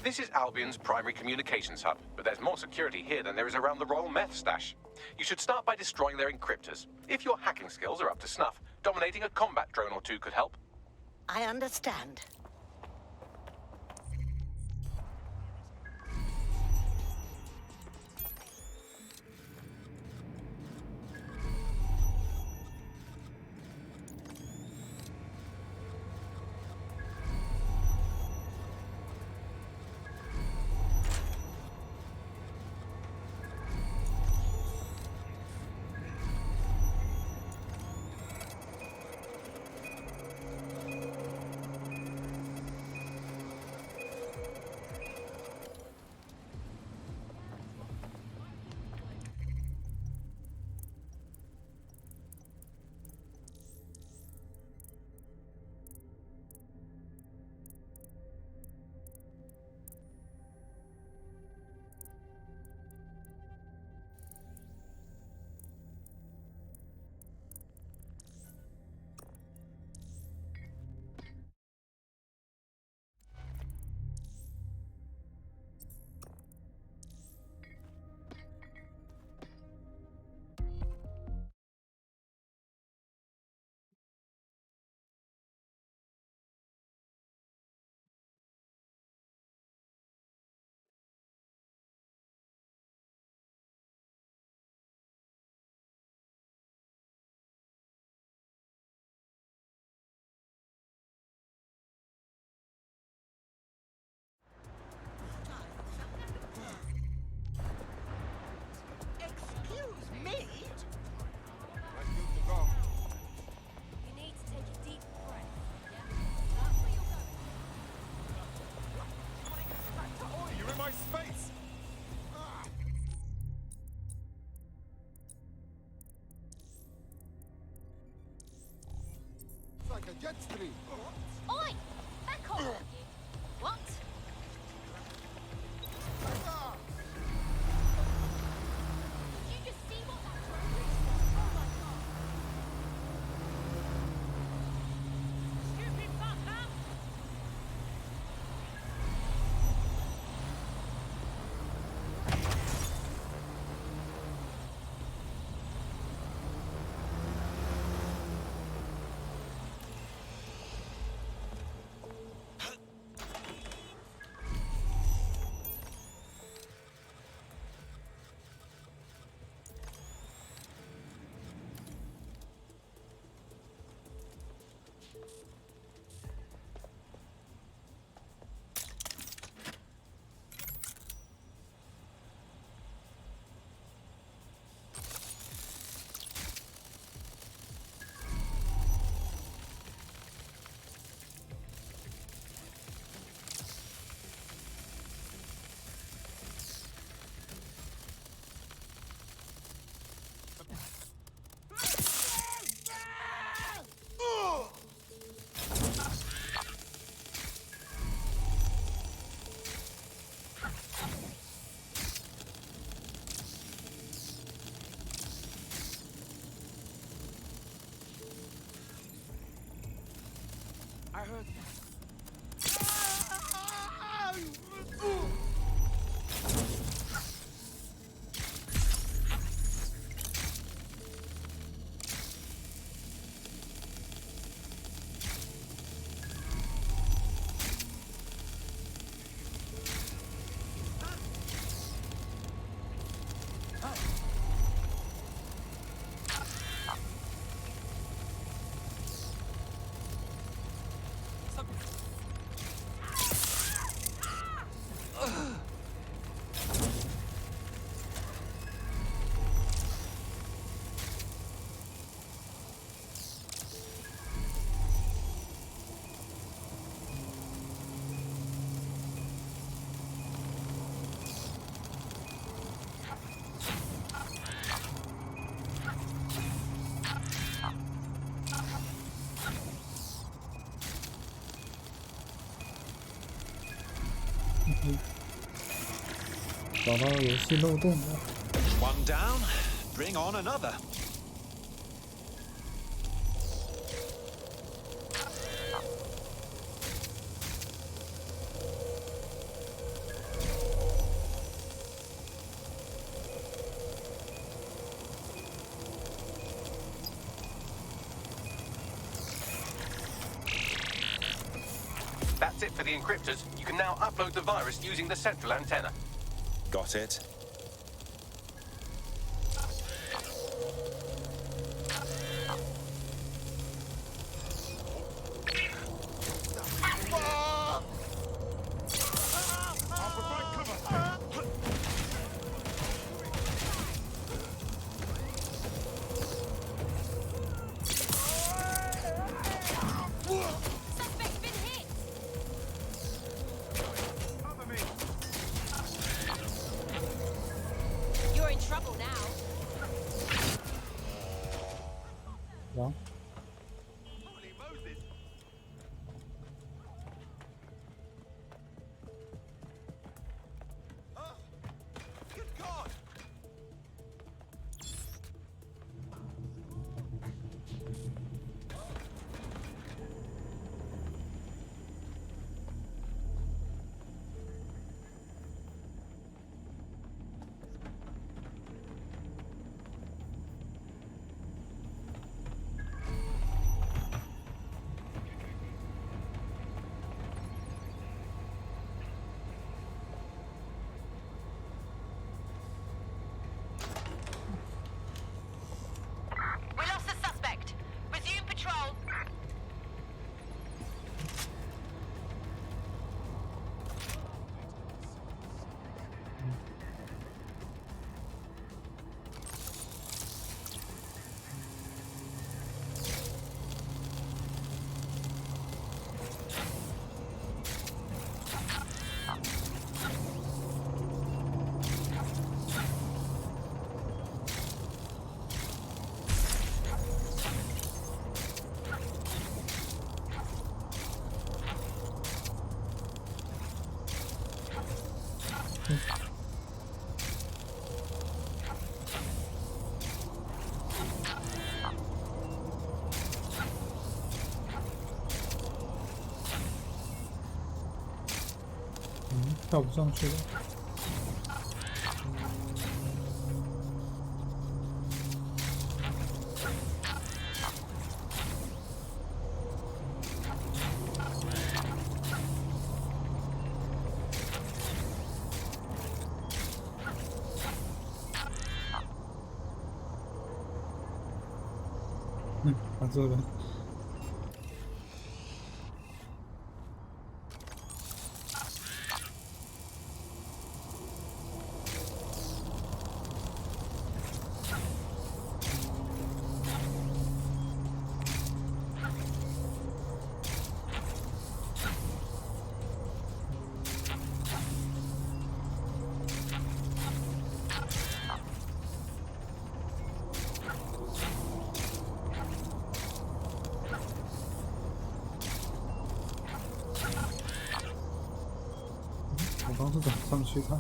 This is Albion's primary communications hub, but there's more security here than there is around the Royal Meth Stash. You should start by destroying their encryptors. If your hacking skills are up to snuff, dominating a combat drone or two could help. I understand. Like a jet stream. Oi! Back off! What? Did you just see what that drone is? Oh my god! Stupid fucker! I heard that.找到游戏漏洞了。 One down, bring on another. That's it for the encryptors. You can now upload the virus using the central antenna. Got it. Suspect's been hit. You're in trouble now. 然后 Good God! We lost the suspect. Resume patrol.跳不上去了。把这个。 我刚是怎么上去的？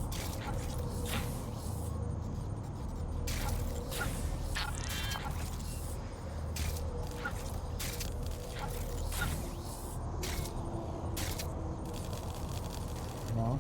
啊？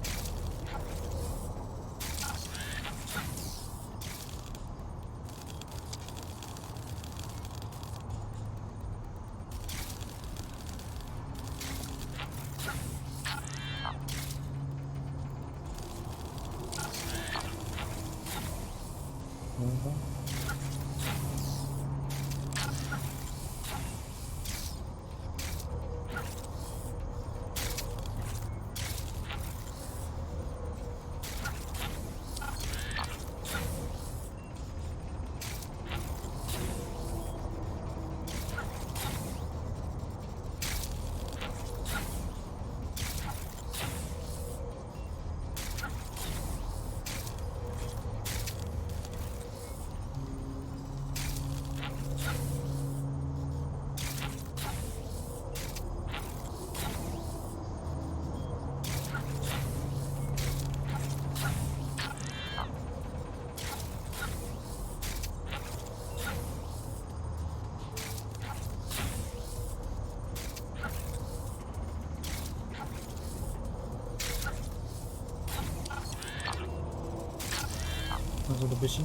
那这个不行。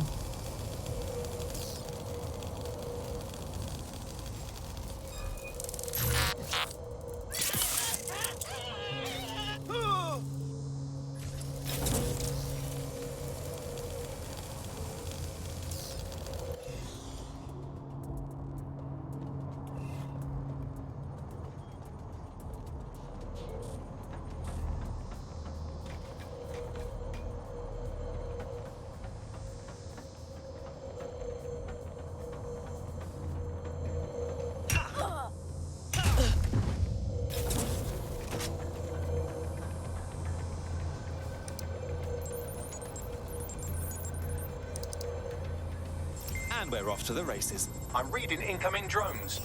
And we're off to the races. I'm reading incoming drones.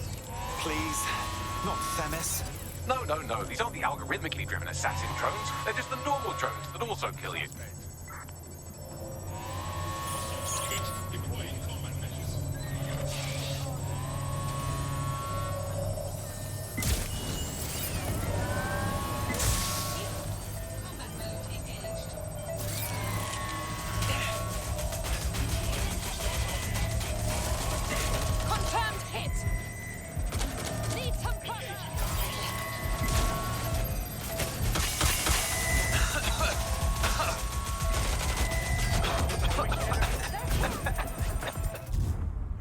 Please, not Themis. No, no, no. These aren't the algorithmically driven assassin drones. They're just the normal drones that also kill you. Confirmed hit. Need some cover.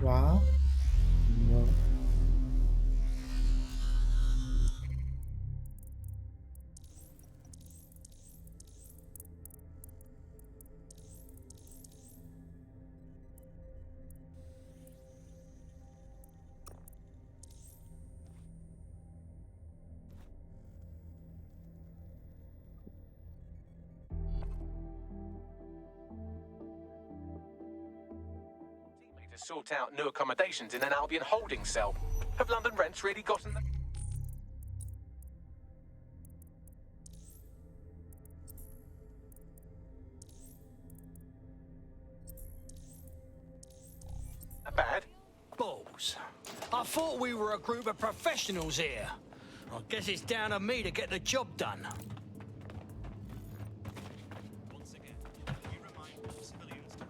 Wow. No. To sort out new accommodations in an Albion holding cell. Have London rents really gotten them? That bad? Balls. I thought we were a group of professionals here. I guess it's down to me to get the job done. Once again, we remind all civilians to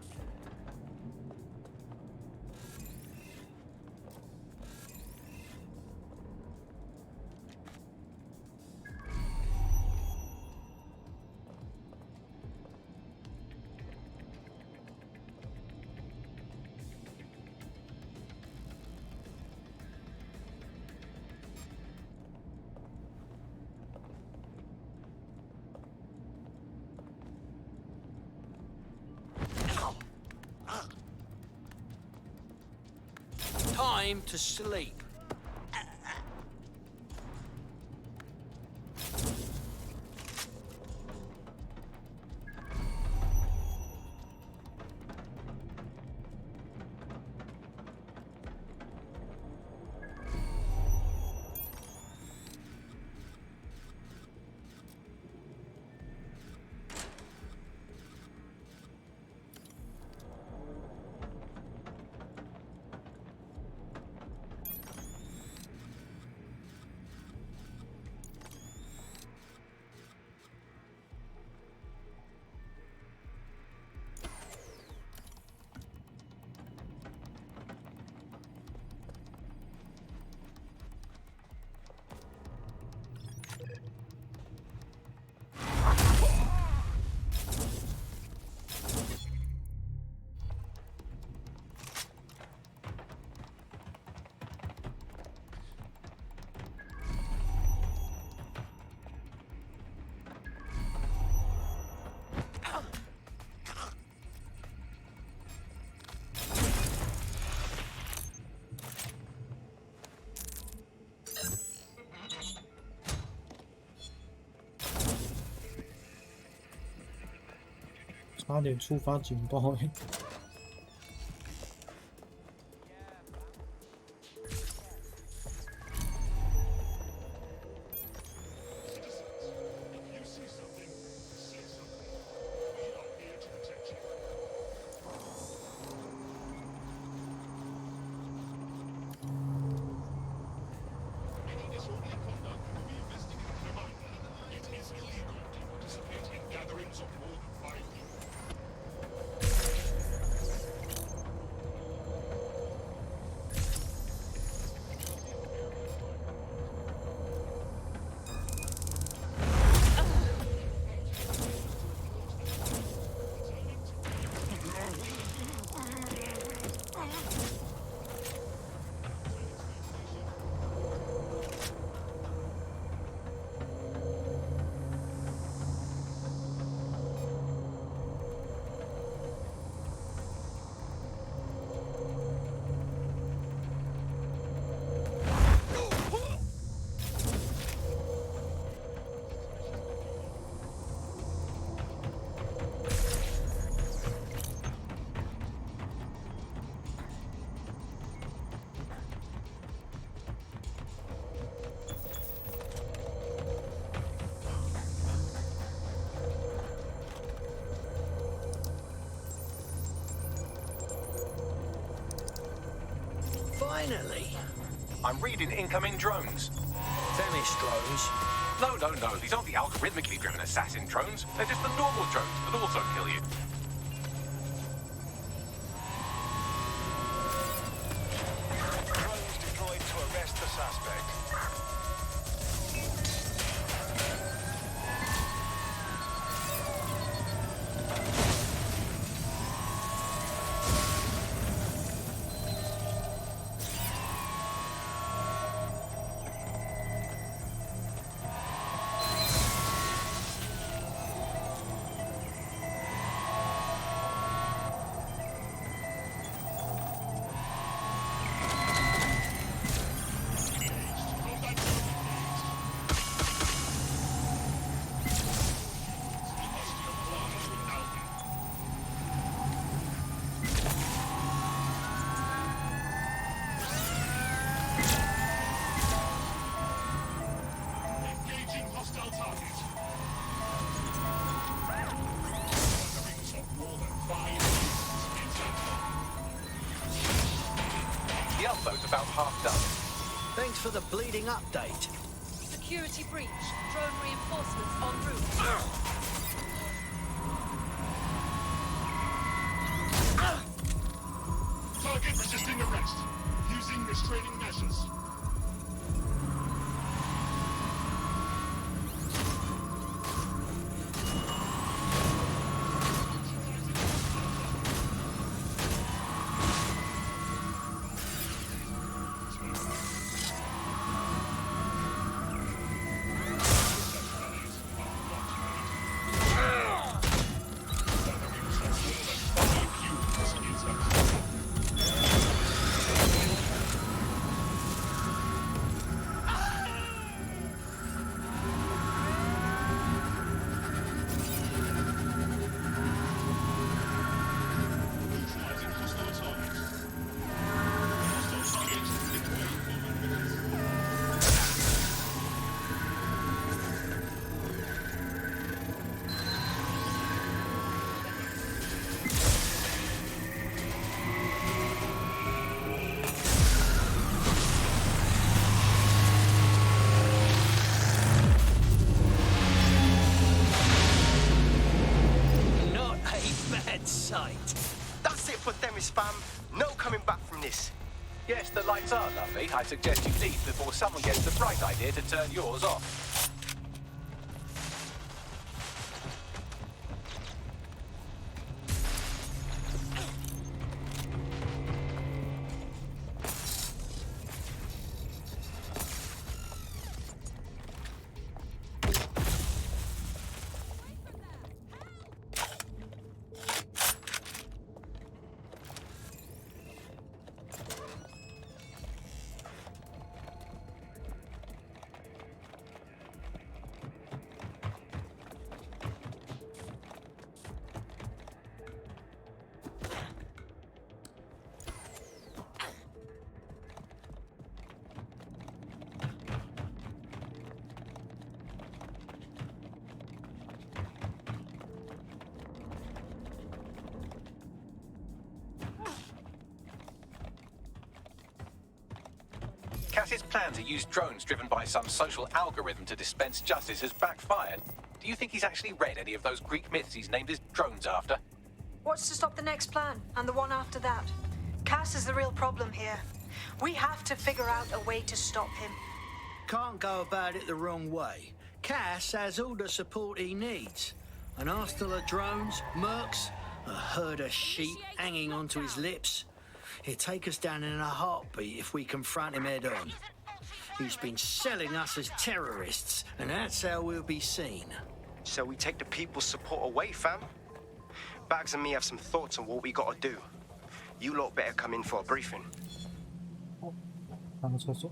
Time to sleep.差点触发警报欸。Finally. I'm reading incoming drones. Themis drones. No. These aren't the algorithmically driven assassin drones. They're just the normal drones that also kill you. Drones deployed to arrest the suspect. Engaging hostile target. Gatherings of more than 5 units in The upload's about half done. Thanks for the bleeding update. Security breach. Drone reinforcements en route. Target resisting arrest. Using restraining measures. Neutralizing hostile targets. Hostile targets deploying. Not a bad sight. That's it for Themis, fam. No coming back from this. Yes, the lights are lovely. I suggest you leave before someone gets the bright idea to turn yours off. Cass's plan to use drones driven by some social algorithm to dispense justice has backfired. Do you think he's actually read any of those Greek myths he's named his drones after? What's to stop the next plan and the one after that? Cass is the real problem here. We have to figure out a way to stop him. Can't go about it the wrong way. Cass has all the support he needs. An arsenal of drones, mercs, a herd of sheep hanging onto his lips. He'd take us down in a heartbeat if we confront him head on. He's been selling us as terrorists, and that's how we'll be seen. So we take the people's support away, fam. Bags and me have some thoughts on what we gotta do. You lot better come in for a briefing. 上个厕所。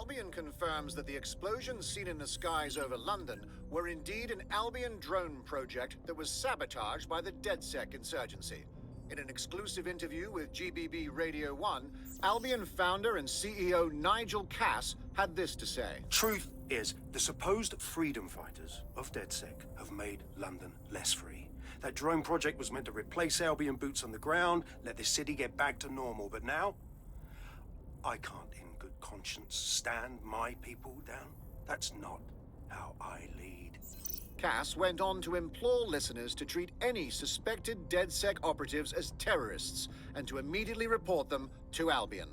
Albion confirms that the explosions seen in the skies over London were indeed an Albion drone project that was sabotaged by the DedSec insurgency. In an exclusive interview with GBB Radio 1, Albion founder and CEO Nigel Cass had this to say. Truth is, the supposed freedom fighters of DedSec have made London less free. That drone project was meant to replace Albion boots on the ground, let the city get back to normal, but now I can't in good conscience stand my people down. That's not how I lead. Cass went on to implore listeners to treat any suspected DedSec operatives as terrorists and to immediately report them to Albion.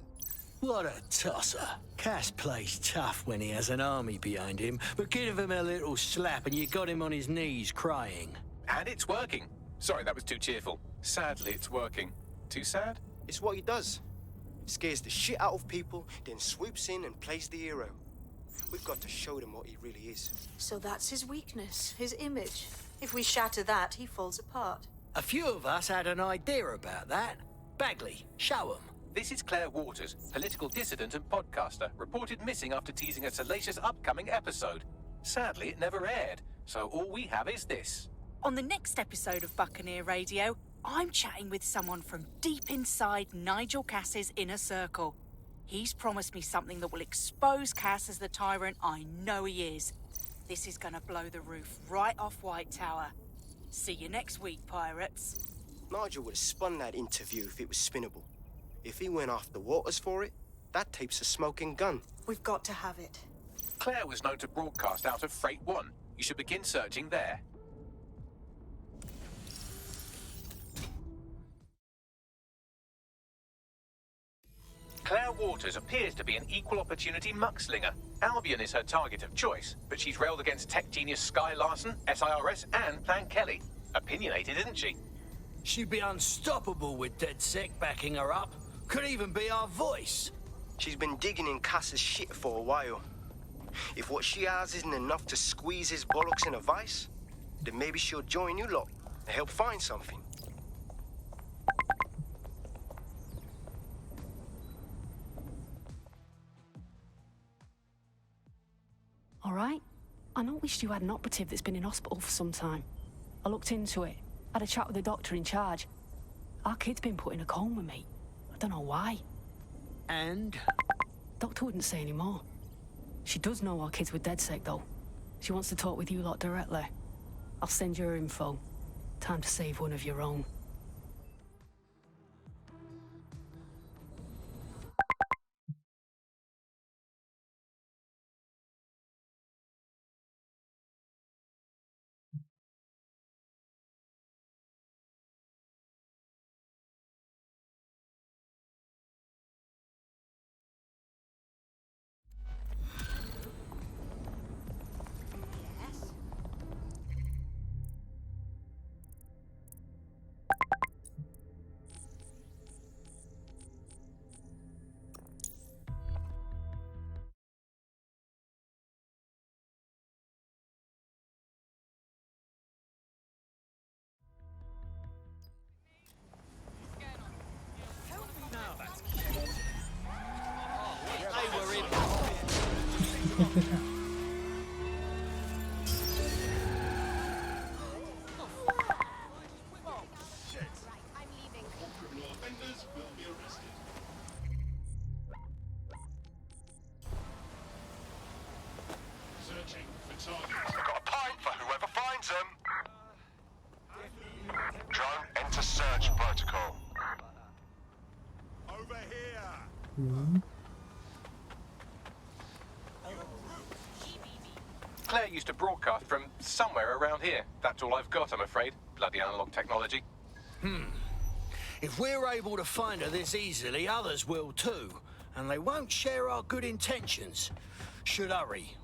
What a tosser. Cass plays tough when he has an army behind him, but give him a little slap and you got him on his knees crying. And it's working. Sorry, that was too cheerful. Sadly, it's working. Too sad? It's what he does. Scares the shit out of people, then swoops in and plays the hero. We've got to show them what he really is. So that's his weakness, his image. If we shatter that, he falls apart. A few of us had an idea about that. Bagley, show 'em. This is Claire Waters, political dissident and podcaster, reported missing after teasing a salacious upcoming episode. Sadly, it never aired, so all we have is this. On the next episode of Buccaneer Radio, I'm chatting with someone from deep inside Nigel Cass's inner circle. He's promised me something that will expose Cass as the tyrant I know he is. This is gonna blow the roof right off White Tower. See you next week, pirates. Nigel would have spun that interview if it was spinnable. If he went after Waters for it, that tape's a smoking gun. We've got to have it. Claire was known to broadcast out of Freight 1. You should begin searching there. Claire Waters appears to be an equal opportunity muckslinger. Albion is her target of choice, but she's railed against tech genius Sky Larson, SIRS, and Plan Kelly. Opinionated, isn't she? She'd be unstoppable with DedSec backing her up. Could even be our voice. She's been digging in Cass's shit for a while. If what she has isn't enough to squeeze his bollocks in a vice, then maybe she'll join you lot and help find something. All right. I noticed you had an operative that's been in hospital for some time. I looked into it, had a chat with the doctor in charge. Our kid's been put in a coma, mate. I don't know why. And? Doctor wouldn't say any more. She does know our kid's with DedSec, though. She wants to talk with you lot directly. I'll send you her info. Time to save one of your own. I've got a pint for whoever finds them. Drone, enter search protocol. Over here. Claire used to broadcast from somewhere around here. That's all I've got, I'm afraid. Bloody analog technology. If we're able to find her this easily, others will too. And they won't share our good intentions. Should hurry.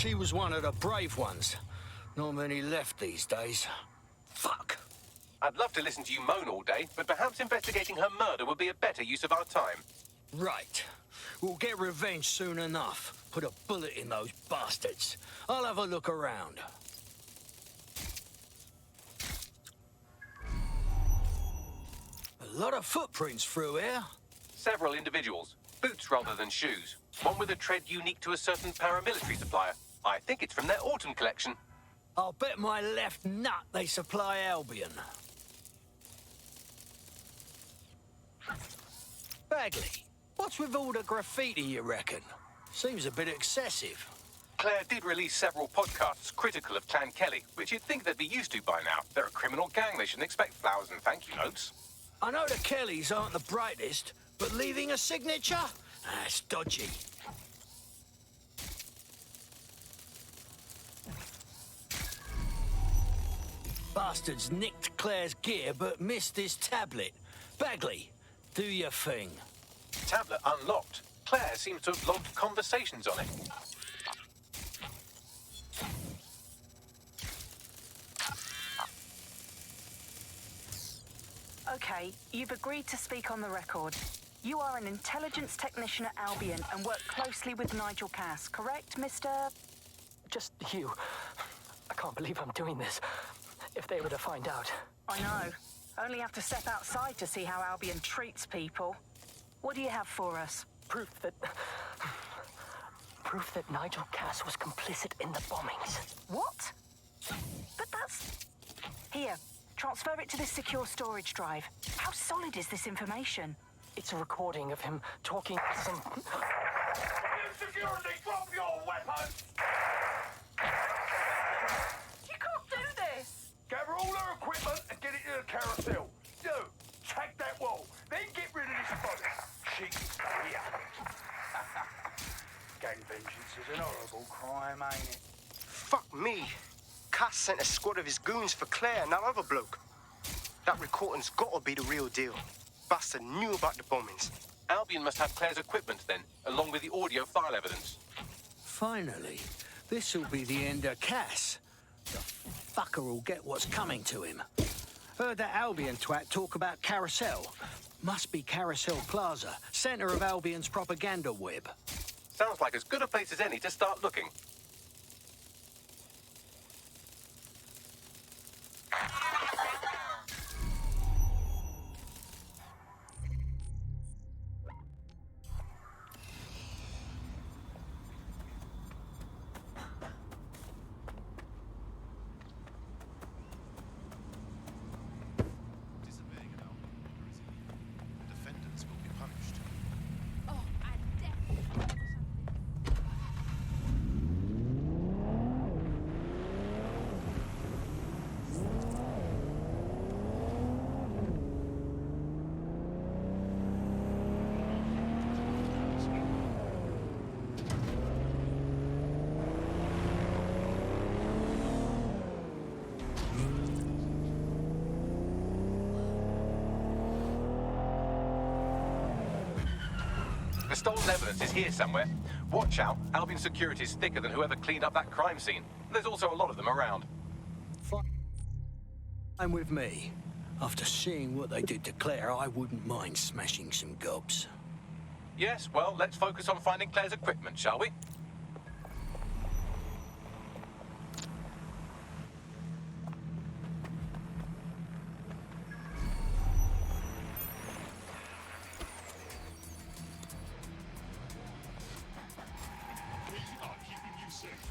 She was one of the brave ones. Not many left these days. Fuck. I'd love to listen to you moan all day, but perhaps investigating her murder would be a better use of our time. Right. We'll get revenge soon enough. Put a bullet in those bastards. I'll have a look around. A lot of footprints through here. Several individuals. Boots rather than shoes. One with a tread unique to a certain paramilitary supplier. I think it's from their autumn collection. I'll bet my left nut they supply Albion. Bagley, what's with all the graffiti, you reckon? Seems a bit excessive. Claire did release several podcasts critical of Clan Kelly, which you'd think they'd be used to by now. They're a criminal gang. They shouldn't expect flowers and thank you notes. I know the Kellys aren't the brightest, but leaving a signature? That's dodgy. Bastards nicked Claire's gear but missed his tablet. Bagley, do your thing. Tablet unlocked. Claire seems to have logged conversations on it. Okay, you've agreed to speak on the record. You are an intelligence technician at Albion and work closely with Nigel Cass, correct, Mr...? Just you. I can't believe I'm doing this. If they were to find out. I know. Only have to step outside to see how Albion treats people. What do you have for us? Proof that Nigel Cass was complicit in the bombings. What? But that's... Here, transfer it to this secure storage drive. How solid is this information? It's a recording of him talking to some... Security, drop your weapons! You can't do this! Gather all her equipment and get it to the carousel. You, take that wall, then get rid of this body. She can stay here. Gang vengeance is an horrible crime, ain't it? Fuck me. Cass sent a squad of his goons for Claire and that other bloke. That recording's gotta be the real deal. Bastard knew about the bombings. Albion must have Claire's equipment then, along with the audio file evidence. Finally, this'll be the end of Cass. The fucker will get what's coming to him. Heard that Albion twat talk about Carousel. Must be Carousel Plaza, center of Albion's propaganda web. Sounds like as good a place as any to start looking. Disobeying an Albion order is illegal. The defendants will be punished. Oh, I definitely... The stolen evidence is here somewhere. Watch out, Albion security is thicker than whoever cleaned up that crime scene. There's also a lot of them around. Fine with me. After seeing what they did to Claire, I wouldn't mind smashing some gobs. Yes, well, let's focus on finding Claire's equipment, shall we? We are keeping you safe.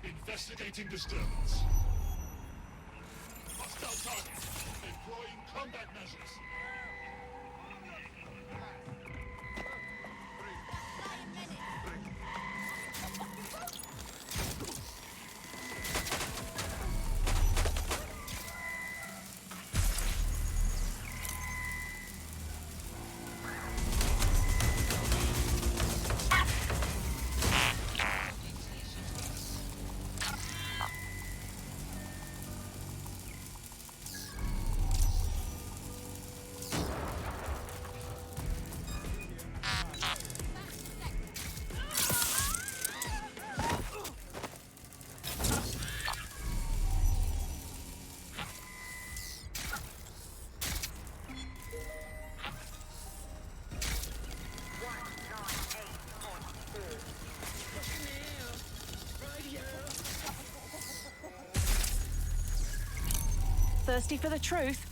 Investigating disturbance. Hostile target. Employing combat measures. thirsty for the truth?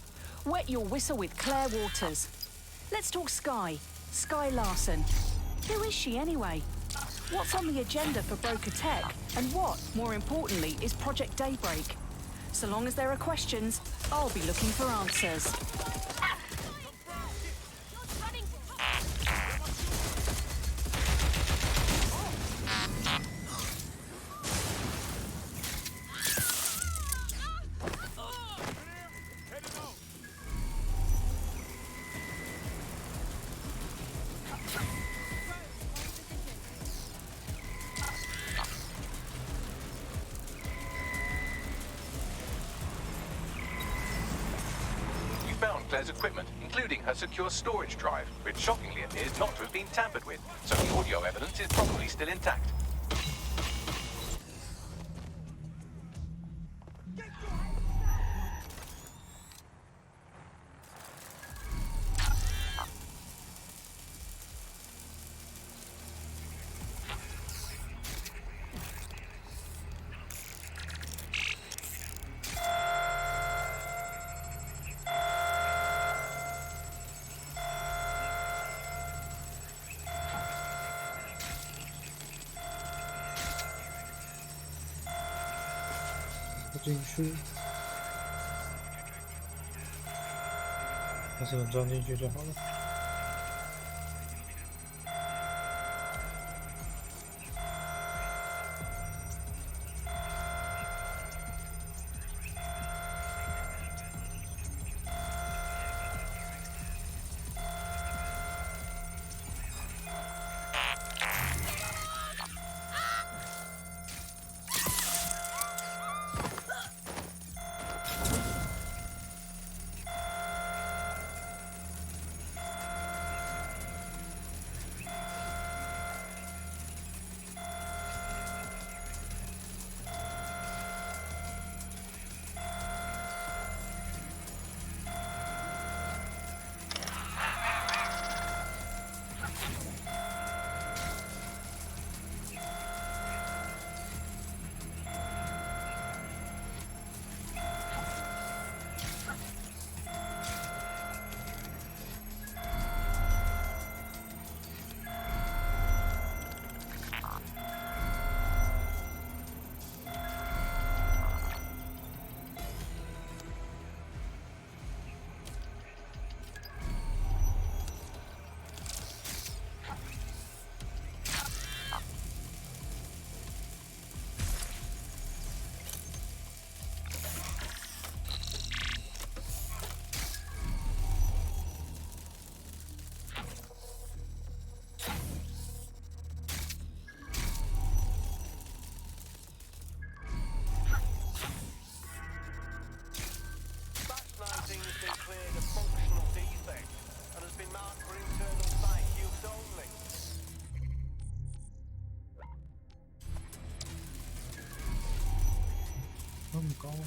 Wet your whistle with Claire Waters. Let's talk Sky. Sky Larson. Who is she anyway? What's on the agenda for Broker Tech? And what, more importantly, is Project Daybreak? So long as there are questions, I'll be looking for answers. Found Claire's equipment, including her secure storage drive, which shockingly appears not to have been tampered with, so the audio evidence is probably still intact.进去，还是能钻进去就好了。那么高啊！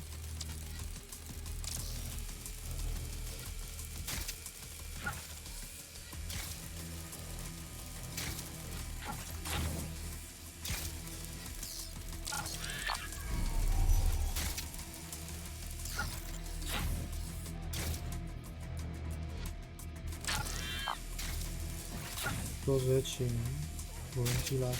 都直接请无人机来。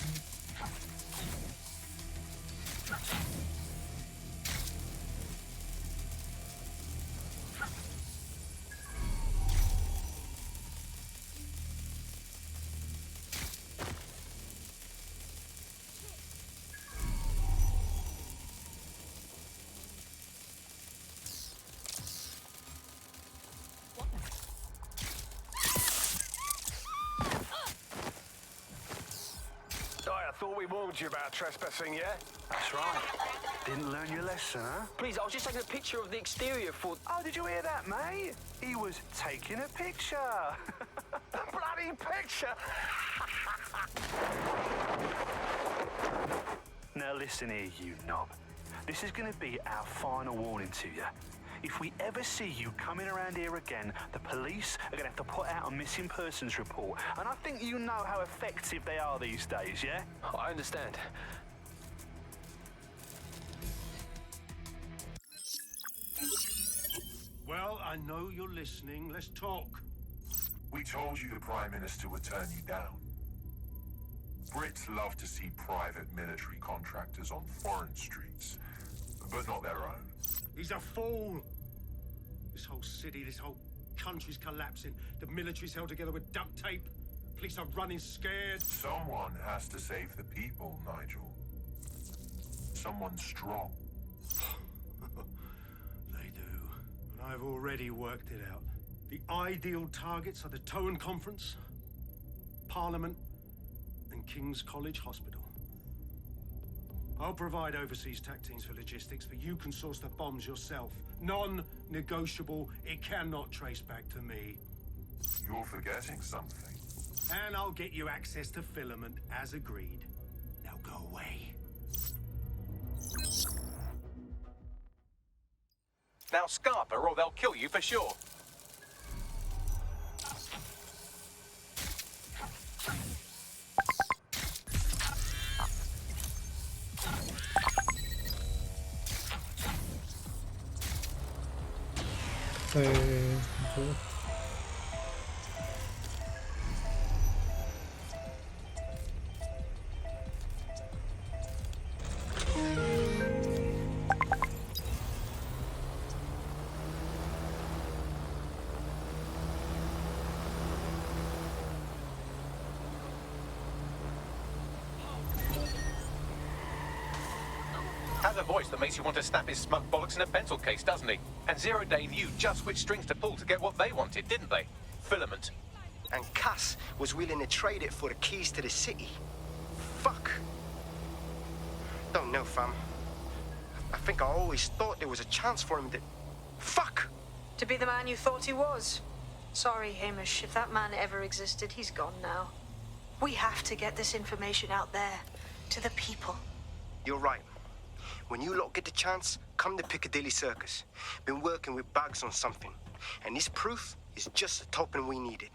I thought we warned you about trespassing, yeah? That's right. Didn't learn your lesson, huh? Please, I was just taking a picture of the exterior for... Oh, did you hear that, mate? He was taking a picture. A bloody picture! Now listen here, you knob. This is going to be our final warning to you. If we ever see you coming around here again, the police are going to have to put out a missing persons report. And I think you know how effective they are these days, yeah? I understand. I know you're listening. Let's talk. We told you the Prime Minister would turn you down. Brits love to see private military contractors on foreign streets, but not their own. He's a fool. This whole city, this whole country's collapsing. The military's held together with duct tape. Police are running scared. Someone has to save the people, Nigel. Someone strong. They do. And I've already worked it out. The ideal targets are the Towan Conference, Parliament, and King's College Hospital. I'll provide overseas tac teams for logistics, but you can source the bombs yourself. Non-negotiable. It cannot trace back to me. You're forgetting something. And I'll get you access to filament, as agreed. Now go away. Now scarper or they'll kill you for sure. Has a voice that makes you want to snap his smug bollocks in a pencil case, doesn't he? And Zero Day knew just which strings to pull to get what they wanted, didn't they? Filament. And Cass was willing to trade it for the keys to the city. Fuck. Don't know, fam. I think I always thought there was a chance for him to... Fuck! To be the man you thought he was. Sorry, Hamish. If that man ever existed, he's gone now. We have to get this information out there. To the people. You're right. When you lot get the chance, come to Piccadilly Circus. Been working with Bags on something. And this proof is just the token we needed.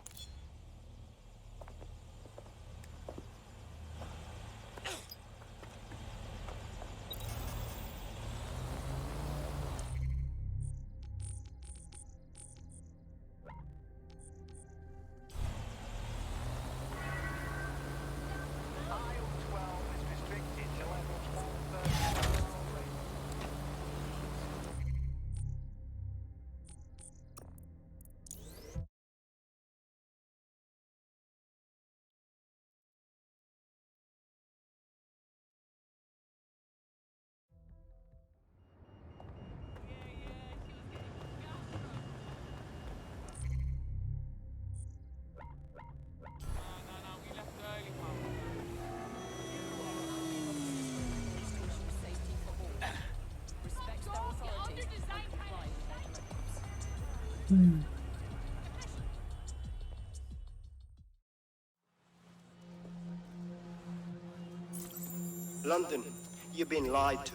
London, you've been lied to.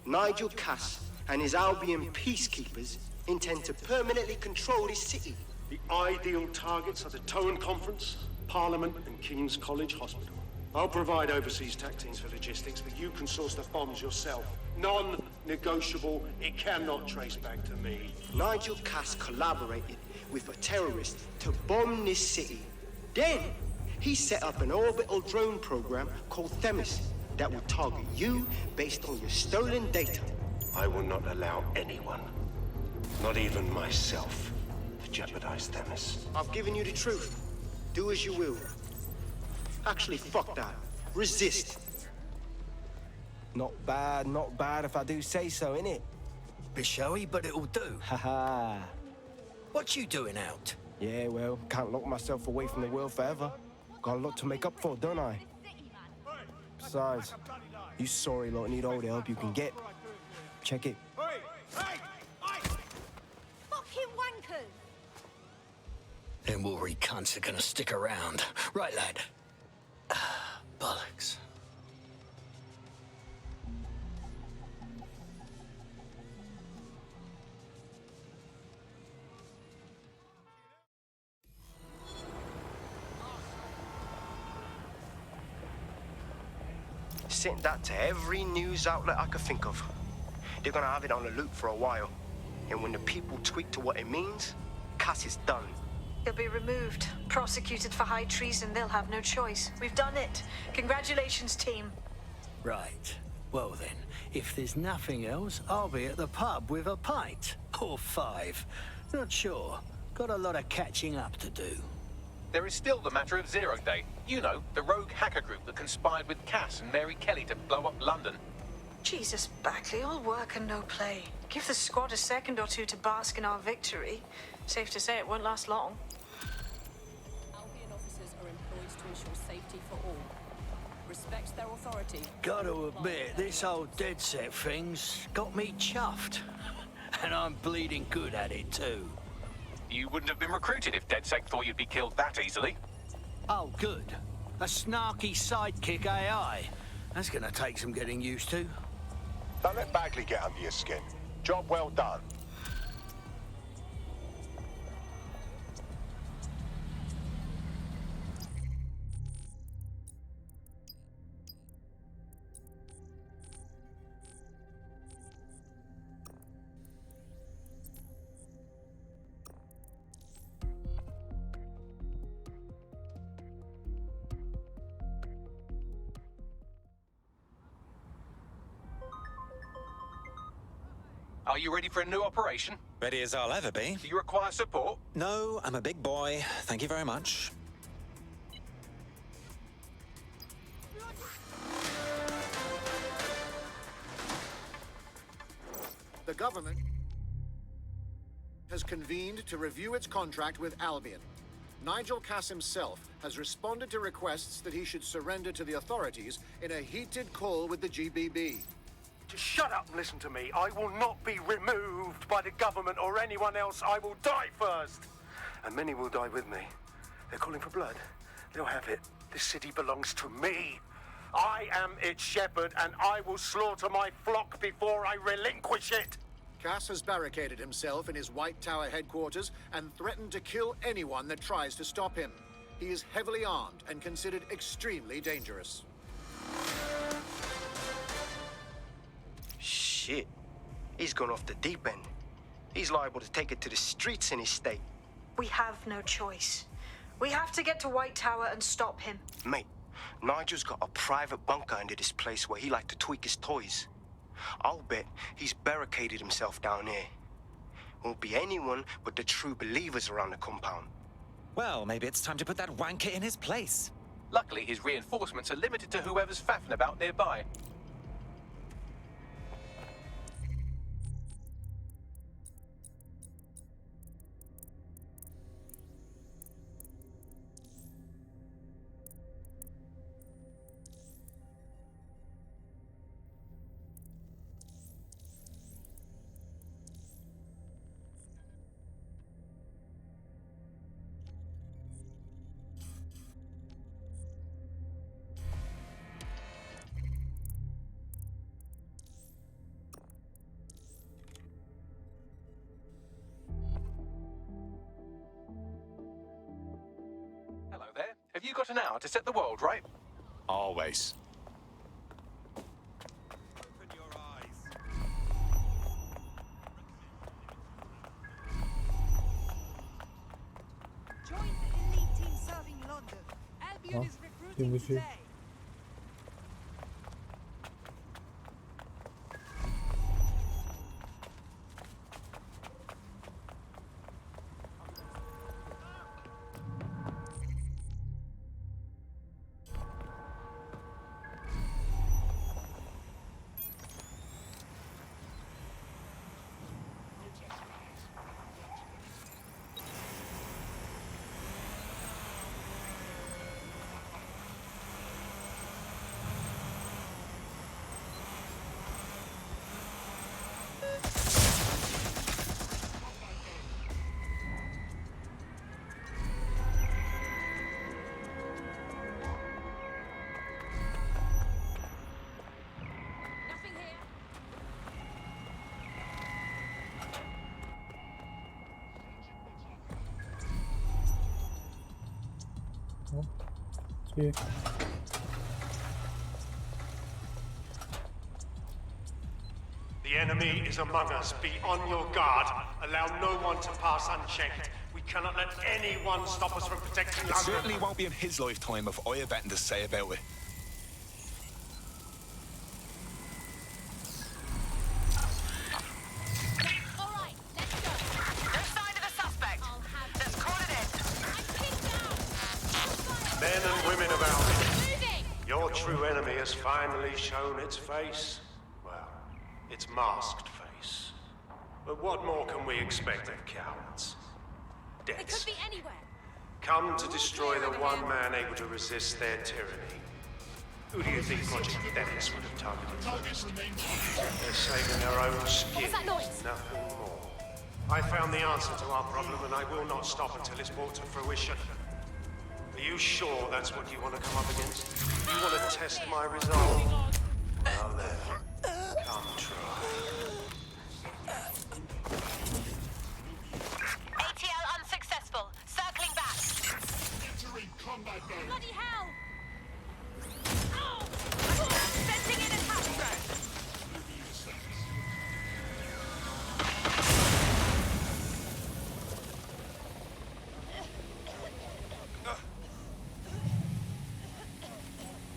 Nigel Cass and his Albion peacekeepers intend to permanently control this city. The ideal targets are the Towan Conference, Parliament, and King's College Hospital. I'll provide overseas tac teams for logistics, but you can source the bombs yourself. Non-negotiable. It cannot trace back to me. Nigel Cass collaborated with a terrorist to bomb this city. Then, he set up an orbital drone program called Themis that will target you based on your stolen data. I will not allow anyone, not even myself, to jeopardize Themis. I've given you the truth. Do as you will. Actually, fuck that. Resist. Not bad if I do say so, innit? Bit showy, but it'll do. Haha. What you doing out? Yeah, well, can't lock myself away from the world forever. Got a lot to make up for, don't I? Besides, you sorry lot need all the help you can get. Check it. Fucking wankers! Them Woolry cunts are gonna stick around. Right, lad? Bollocks. Sent that to every news outlet I could think of. They're gonna have it on the loop for a while. And when the people tweak to what it means, Cass is done. He'll be removed, prosecuted for high treason. They'll have no choice. We've done it. Congratulations, team. Right. Well then, if there's nothing else, I'll be at the pub with a pint. Or 5. Not sure. Got a lot of catching up to do. There is still the matter of Zero Day. You know, the rogue hacker group that conspired with Cass and Mary Kelly to blow up London. Jesus, Bagley, all work and no play. Give the squad a second or two to bask in our victory. Safe to say it won't last long. Albion officers are employed to ensure safety for all. Respect their authority. Gotta admit, this whole DedSec thing's got me chuffed. And I'm bleeding good at it too. You wouldn't have been recruited if DedSec thought you'd be killed that easily. Oh, good. A snarky sidekick AI. That's gonna take some getting used to. Don't let Bagley get under your skin. Job well done. Are you ready for a new operation? Ready as I'll ever be. Do you require support? No, I'm a big boy. Thank you very much. The government has convened to review its contract with Albion. Nigel Cass himself has responded to requests that he should surrender to the authorities in a heated call with the GBB. Just shut up and listen to me. I will not be removed by the government or anyone else. I will die first. And many will die with me. They're calling for blood. They'll have it. This city belongs to me. I am its shepherd, and I will slaughter my flock before I relinquish it. Cass has barricaded himself in his White Tower headquarters and threatened to kill anyone that tries to stop him. He is heavily armed and considered extremely dangerous. Shit. He's gone off the deep end. He's liable to take it to the streets in his state. We have no choice. We have to get to White Tower and stop him. Mate, Nigel's got a private bunker under this place where he likes to tweak his toys. I'll bet he's barricaded himself down here. Won't be anyone but the true believers around the compound. Well, maybe it's time to put that wanker in his place. Luckily, his reinforcements are limited to whoever's faffing about nearby. There. Have you got an hour to set the world right? Always. Open your eyes. Join the elite team serving London. Albion is recruiting today. Here. The enemy enemy is among us. Be on your guard. Allow no one to pass unchecked. We cannot let anyone stop us from protecting It London. certainly won't be in his lifetime if I have anything to say about it. Alright, let's go. No sign of a suspect. Let's call it in. Men and women of Albion, your true enemy has finally shown its face. Well, its masked face. But what more can we expect of cowards? It could Deaths. be anywhere. Come to destroy the one man able to resist their tyranny. Who do you think Project Dennis would have targeted first? They're saving their own skin, What was that noise? nothing more. I found the answer to our problem, and I will not stop until it's brought to fruition. Are you sure that's what you want to come up against? You want to test my resolve? Well then, come try. ATL unsuccessful. Circling back. Entering combat mode. Bloody hell! Sending in attack drone.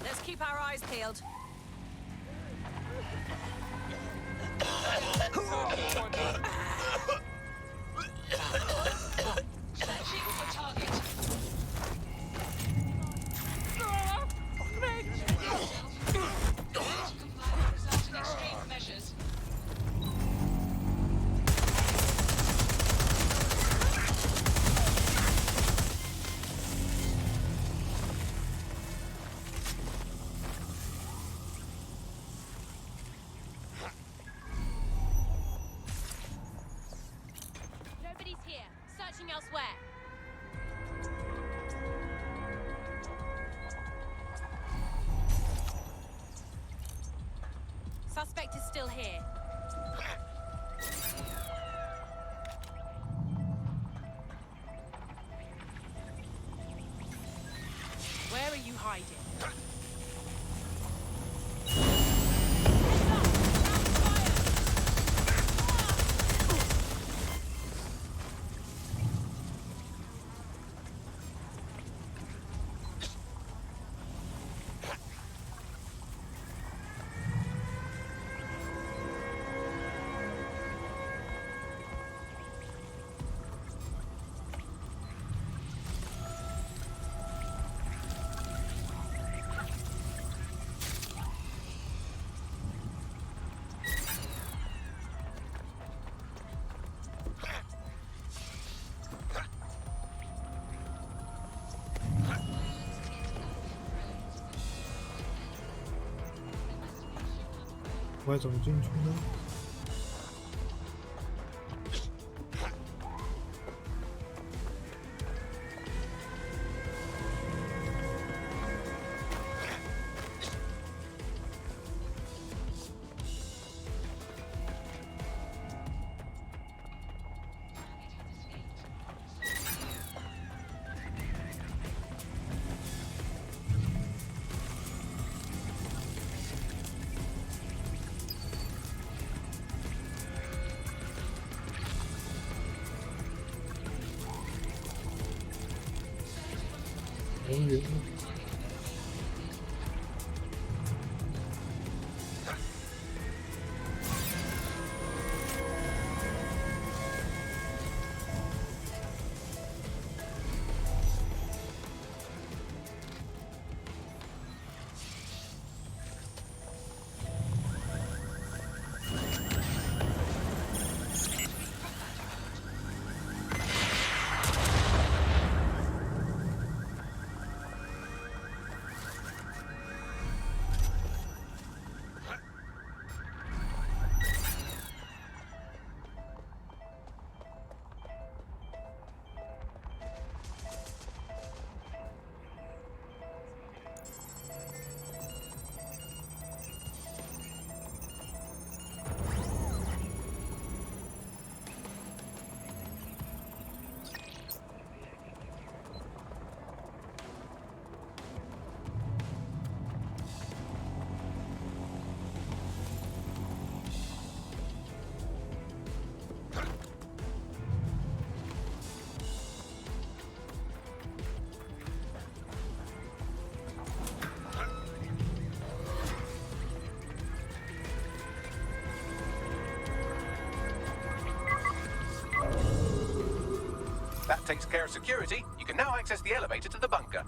Let's keep our eyes peeled. Nobody's here. Searching elsewhere. Suspect is still here. Where are you hiding?我怎么进去呢？公园。takes care of security, you can now access the elevator to the bunker.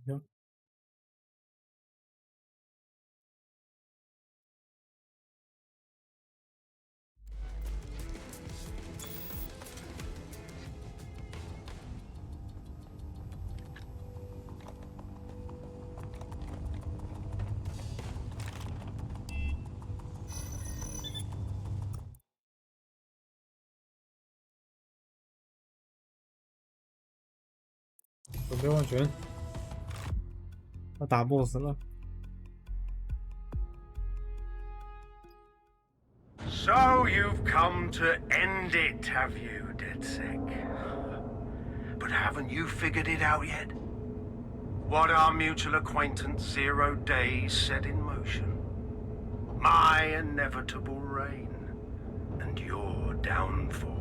行。准备换拳，要打 BOSS 了。So you've come to end it, have you, DedSec? But haven't you figured it out yet? What our mutual acquaintance 0 Days set in motion? My inevitable reign and your downfall.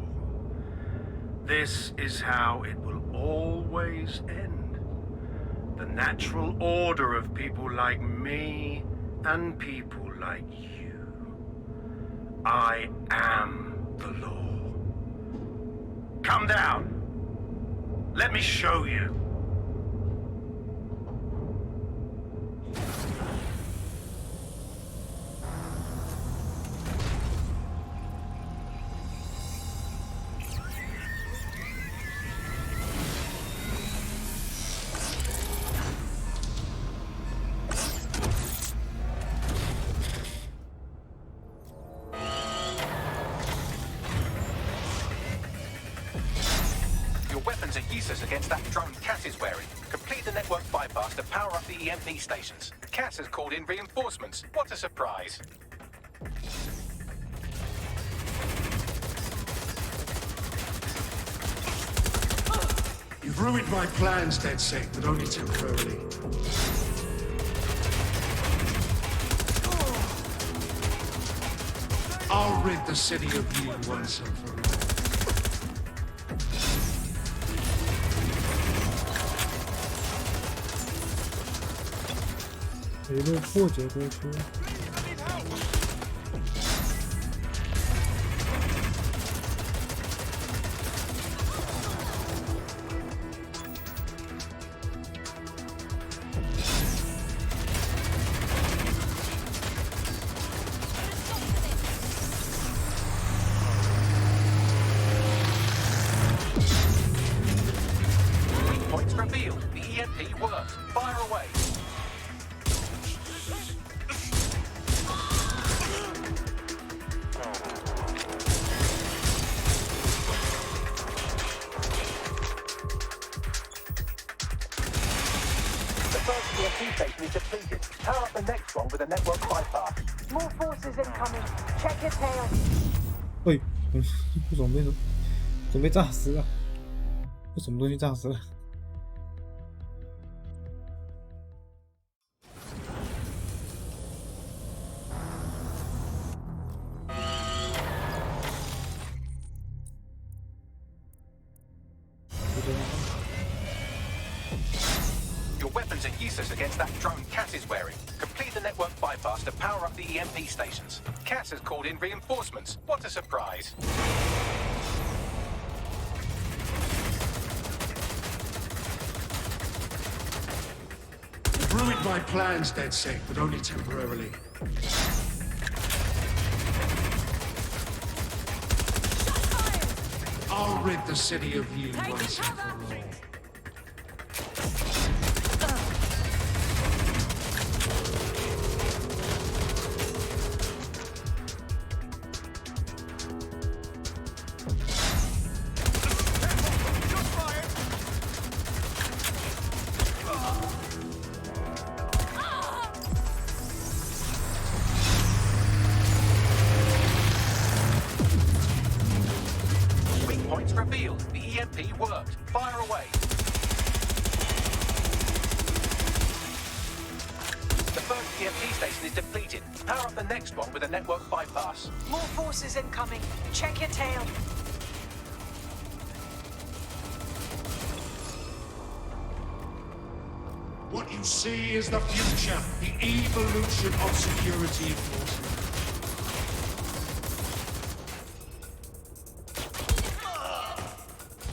This is how it will always end. The natural order of people like me and people like you. I am the law. Come down. Let me show you. Useless against that drone Cass is wearing. Complete the network bypass to power up the EMP stations. Cass has called in reinforcements. What a surprise. You've ruined my plans, DedSec, but only temporarily. I'll rid the city of you once and for all. 一路破解过去。Points revealed. The EMP works. Fire away. EMP station is depleted. Power up the next one with a network bypass. More forces incoming. Check your tail. 喂，准备炸死了，被什么东西炸死了？ against that drone Cass is wearing. Complete the network bypass to power up the EMP stations. Cass has called in reinforcements. What a surprise. Ruined my plans, DedSec, but only temporarily. I'll rid the city of you once and for all. Revealed. The EMP worked. Fire away. The first EMP station is depleted. Power up the next one with a network bypass. More forces incoming. Check your tail. What you see is the future, the evolution of security enforcement.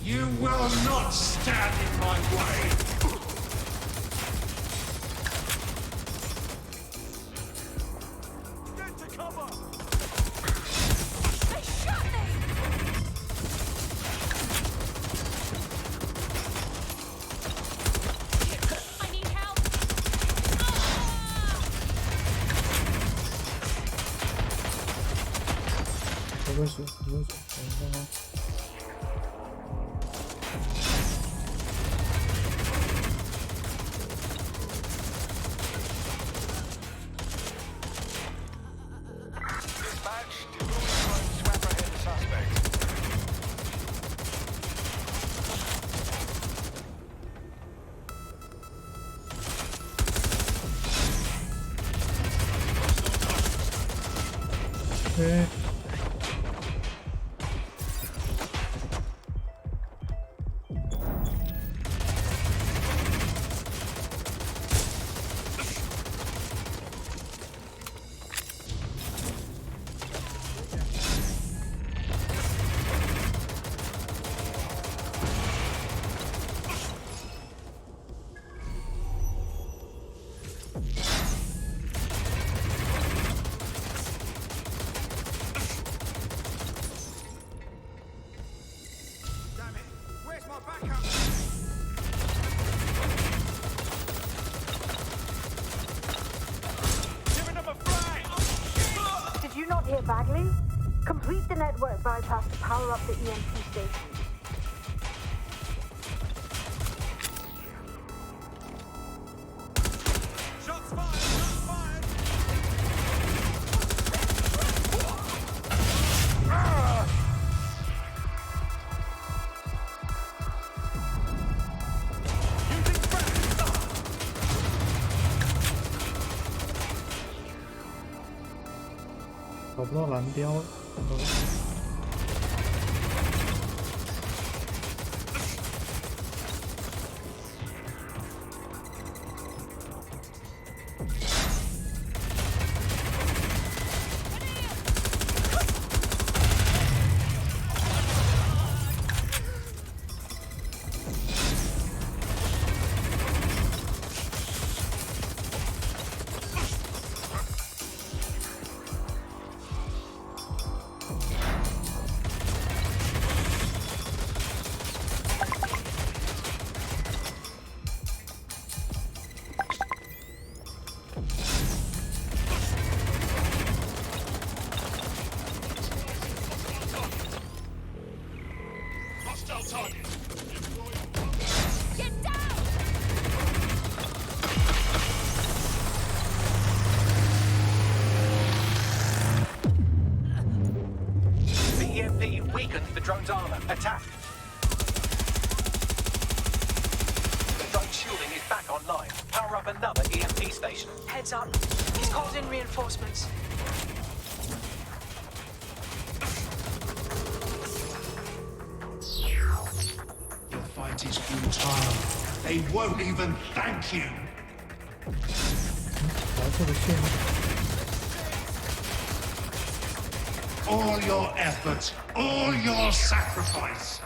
You will not stand in my way! Get to cover! They shot me! I need help! Okay. Did you not hear Bagley? Complete the network bypass to power up the EMP station. Shots fired! Shots fired!找不到蓝标。Get down! The EMP weakened the drone's armor. Attack. The drone shielding is back online. Power up another EMP station. Heads up. He's called in reinforcements. Your fight is futile. They won't even thank you. 白色的线。 All your efforts, all your sacrifice.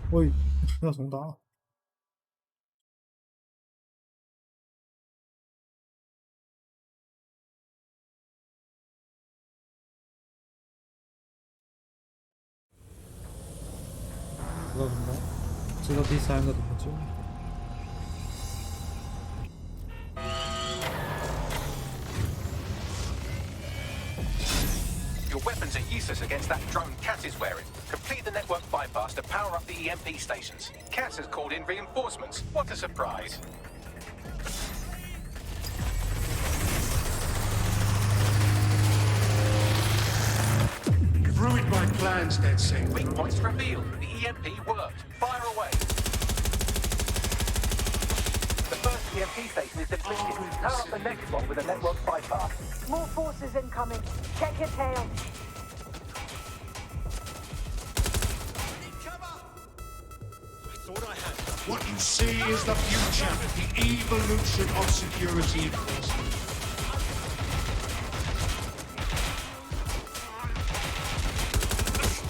喂，要重打。知道怎么打？知道第三个怎么救。 Your weapons are useless against that drone Cass is wearing. Complete the network bypass to power up the EMP stations. Cass has called in reinforcements. What a surprise. You've ruined my plans, DedSec. Weak points revealed. The EMP worked. Fire away. The first EMP station is depleted. Power up the next one with a network bypass. More forces incoming. Check your tail. What you see is the future, the evolution of security enforcement.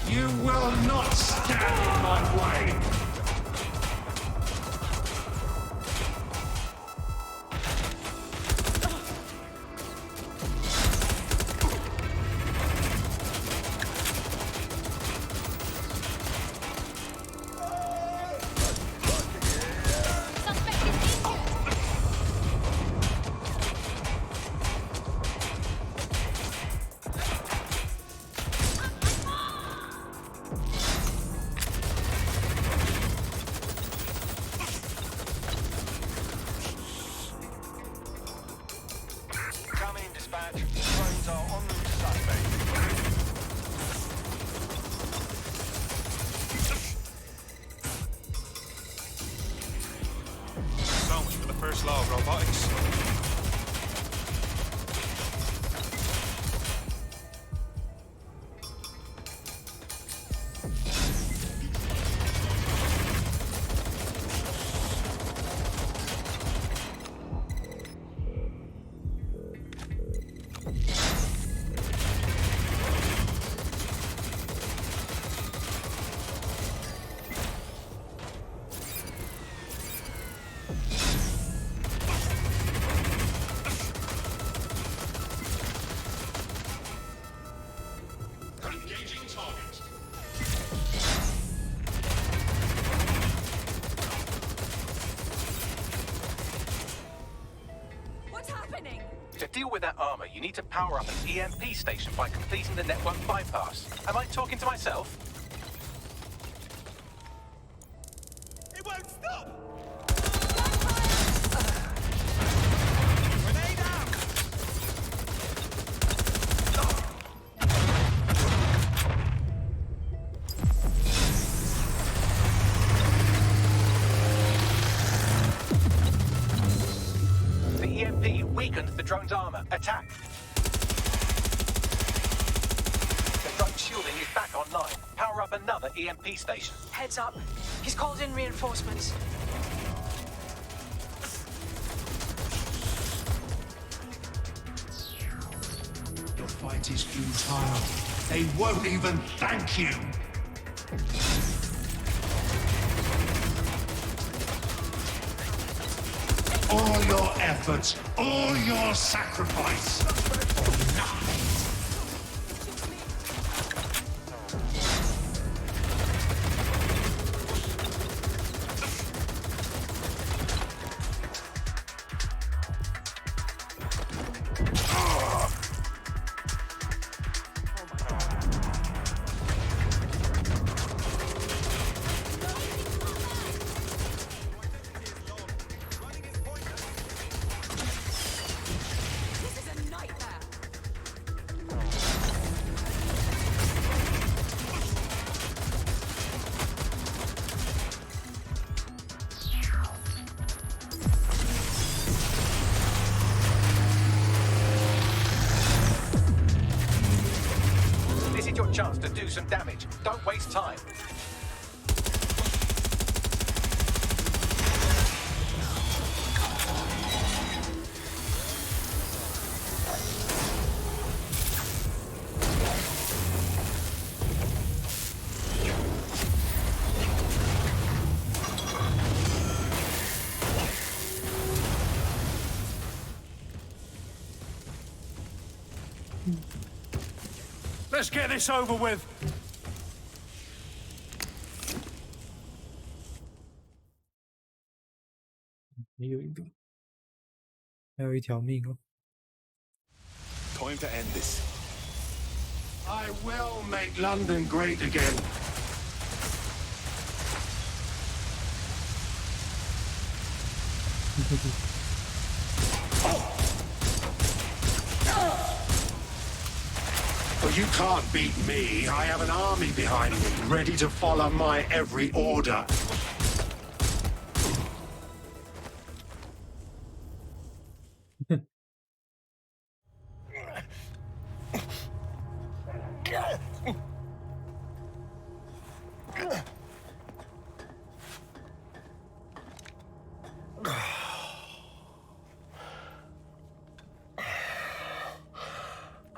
You will not stand in my way! To deal with that armor, you need to power up an EMP station by completing the network bypass. Am I talking to myself? It won't stop! The EMP weakened the drone's armor. Attack! The drone shielding is back online. Power up another EMP station. Heads up. He's called in reinforcements. Your fight is futile. They won't even thank you. All your efforts, all your sacrifice, for nothing. This is your chance to do some damage. Don't waste time. Let's get this over with. 没有一个，还有一条命哦。 Time to end this. I will make London great again. But you can't beat me. I have an army behind me, ready to follow my every order.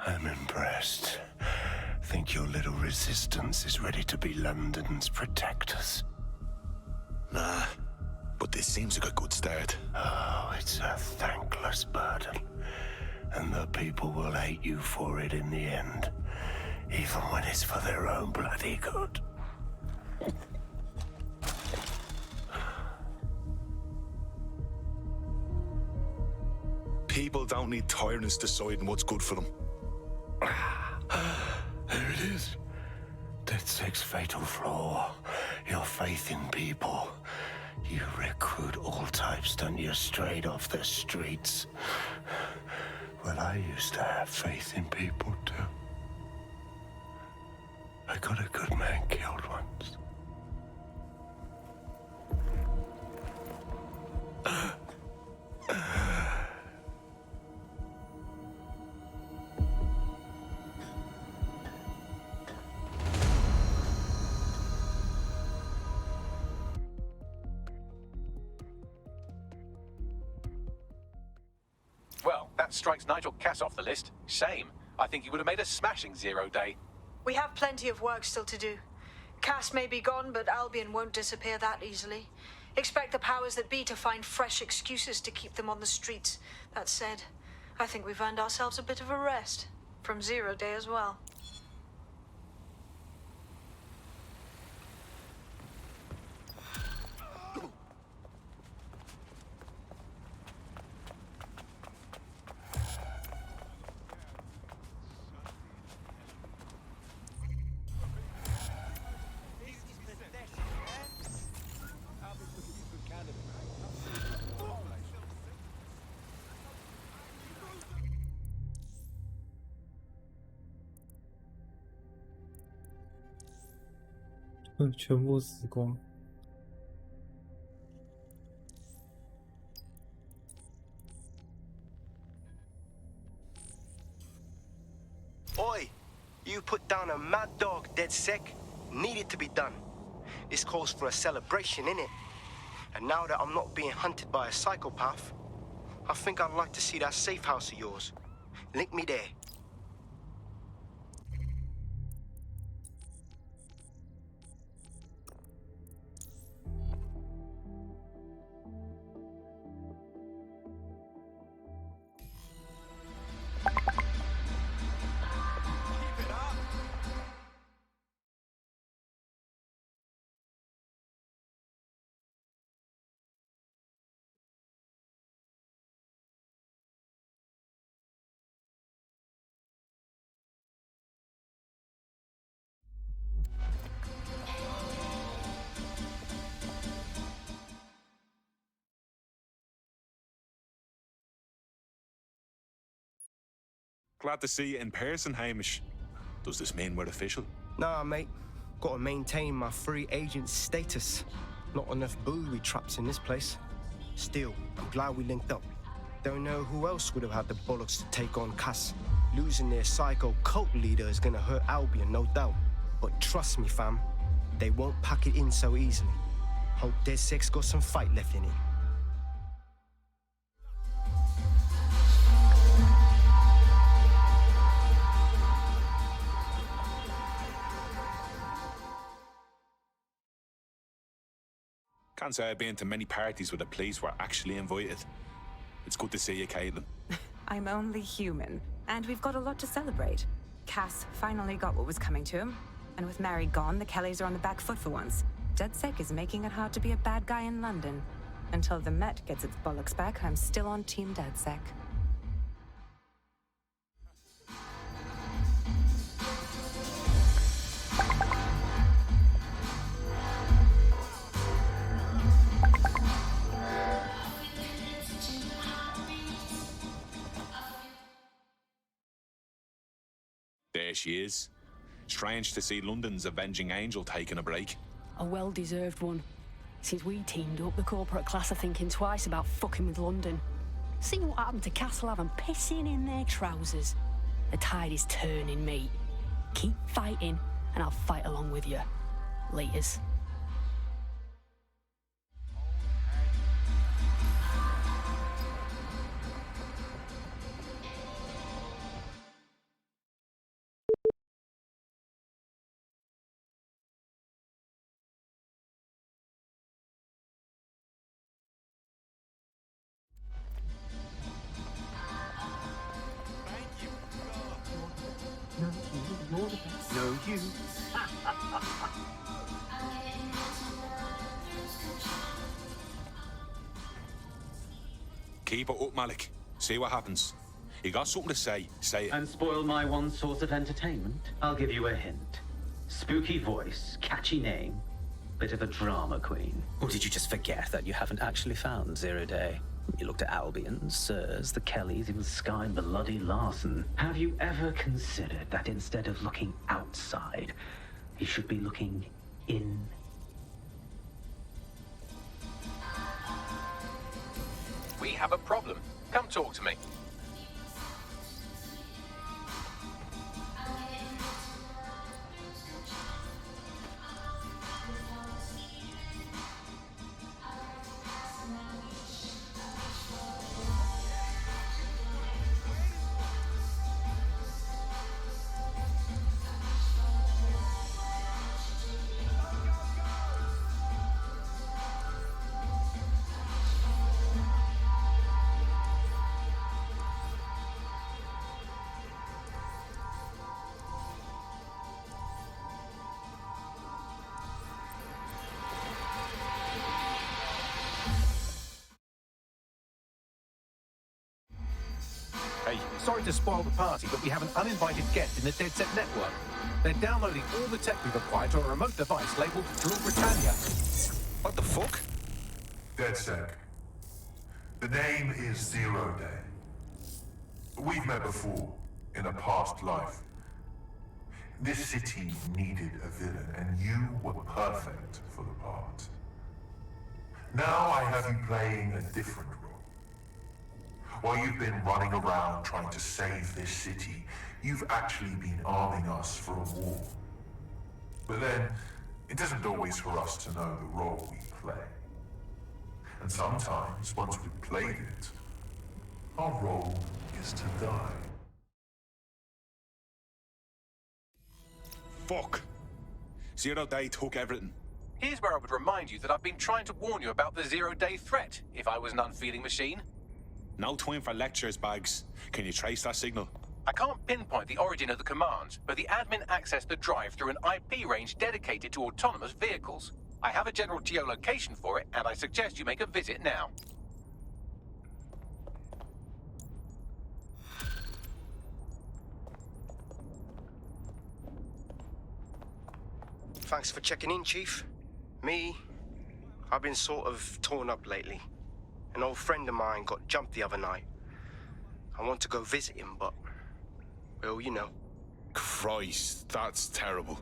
I'm impressed. Think your little resistance is ready to be London's protectors? Nah, but this seems like a good start. Oh, it's a thankless burden. And the people will hate you for it in the end. Even when it's for their own bloody good. People don't need tyrants deciding what's good for them. There it is. DedSec's fatal flaw. Your faith in people. You recruit all types, don't you, straight off the streets. Well, I used to have faith in people, too. I got a good man killed once. Well, that strikes Nigel Cass off the list. Shame. I think he would have made a smashing 0 day. We have plenty of work still to do. Cass may be gone, but Albion won't disappear that easily. Expect the powers that be to find fresh excuses to keep them on the streets. That said, I think we've earned ourselves a bit of a rest. From 0 day as well. 全部死光。Oi! You put down a mad dog, DedSec. Needed to be done. This calls for a celebration, innit? And now that I'm not being hunted by a psychopath, I think I'd like to see that safe house of yours. Link me there. Glad to see you in person, Hamish. Does this mean we're official? Nah, mate. Gotta maintain my free agent status. Not enough booby traps in this place. Still, I'm glad we linked up. Don't know who else would have had the bollocks to take on Cass. Losing their psycho cult leader is gonna hurt Albion, no doubt. But trust me, fam, they won't pack it in so easily. Hope DedSec's got some fight left in it. Can't say I've been to many parties where the police were actually invited. It's good to see you, Caitlin. I'm only human, and we've got a lot to celebrate. Cass finally got what was coming to him, and with Mary gone, the Kellys are on the back foot for once. DedSec is making it hard to be a bad guy in London. Until the Met gets its bollocks back, I'm still on Team DedSec. There she is. Strange to see London's avenging angel taking a break. A well-deserved one. Since we teamed up, the corporate class are thinking twice about fucking with London. See what happened to Castlehaven pissing in their trousers. The tide is turning, mate. Keep fighting, and I'll fight along with you. Laters. No, you. Keep it up, Malik. See what happens. You got something to say, say it. And spoil my one source of entertainment? I'll give you a hint. Spooky voice, catchy name, bit of a drama queen. Or did you just forget that you haven't actually found Zero Day? You looked at Albion, Sirs, the Kellys, even Sky Bloody Larson. Have you ever considered that instead of looking outside, you should be looking in? We have a problem. Come talk to me. Hey, sorry to spoil the party, but we have an uninvited guest in the DedSec network. They're downloading all the tech we've acquired to a remote device labeled Rule Britannia. What the fuck? DedSec. The name is Zero Day. We've met before, in a past life. This city needed a villain, and you were perfect for the part. Now I have you playing a different role. While you've been running around trying to save this city, you've actually been arming us for a war. But then, it isn't always for us to know the role we play. And sometimes, once we've played it, our role is to die. Fuck! Zero Day took everything. Here's where I would remind you that I've been trying to warn you about the zero-day threat, if I was an unfeeling machine. No time for lectures, Bags. Can you trace that signal? I can't pinpoint the origin of the commands, but the admin accessed the drive through an IP range dedicated to autonomous vehicles. I have a general geolocation for it, and I suggest you make a visit now. Thanks for checking in, Chief. I've been sort of torn up lately. An old friend of mine got jumped the other night. I want to go visit him, but... well, you know. Christ, that's terrible.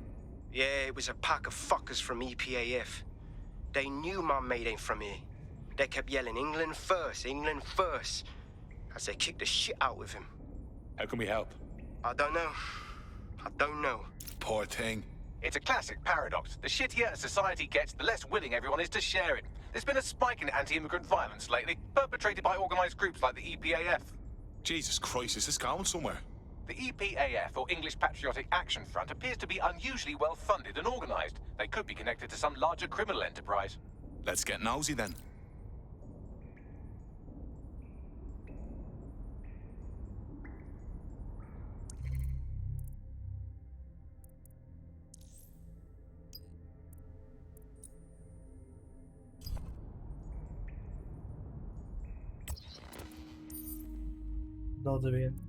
Yeah, it was a pack of fuckers from EPAF. They knew my mate ain't from here. They kept yelling, England first, as they kicked the shit out of him. How can we help? I don't know. Poor thing. It's a classic paradox. The shittier a society gets, the less willing everyone is to share it. There's been a spike in anti-immigrant violence lately, perpetrated by organized groups like the EPAF. Jesus Christ, is this going somewhere? The EPAF, or English Patriotic Action Front, appears to be unusually well funded and organized. They could be connected to some larger criminal enterprise. Let's get nosy then.到这边。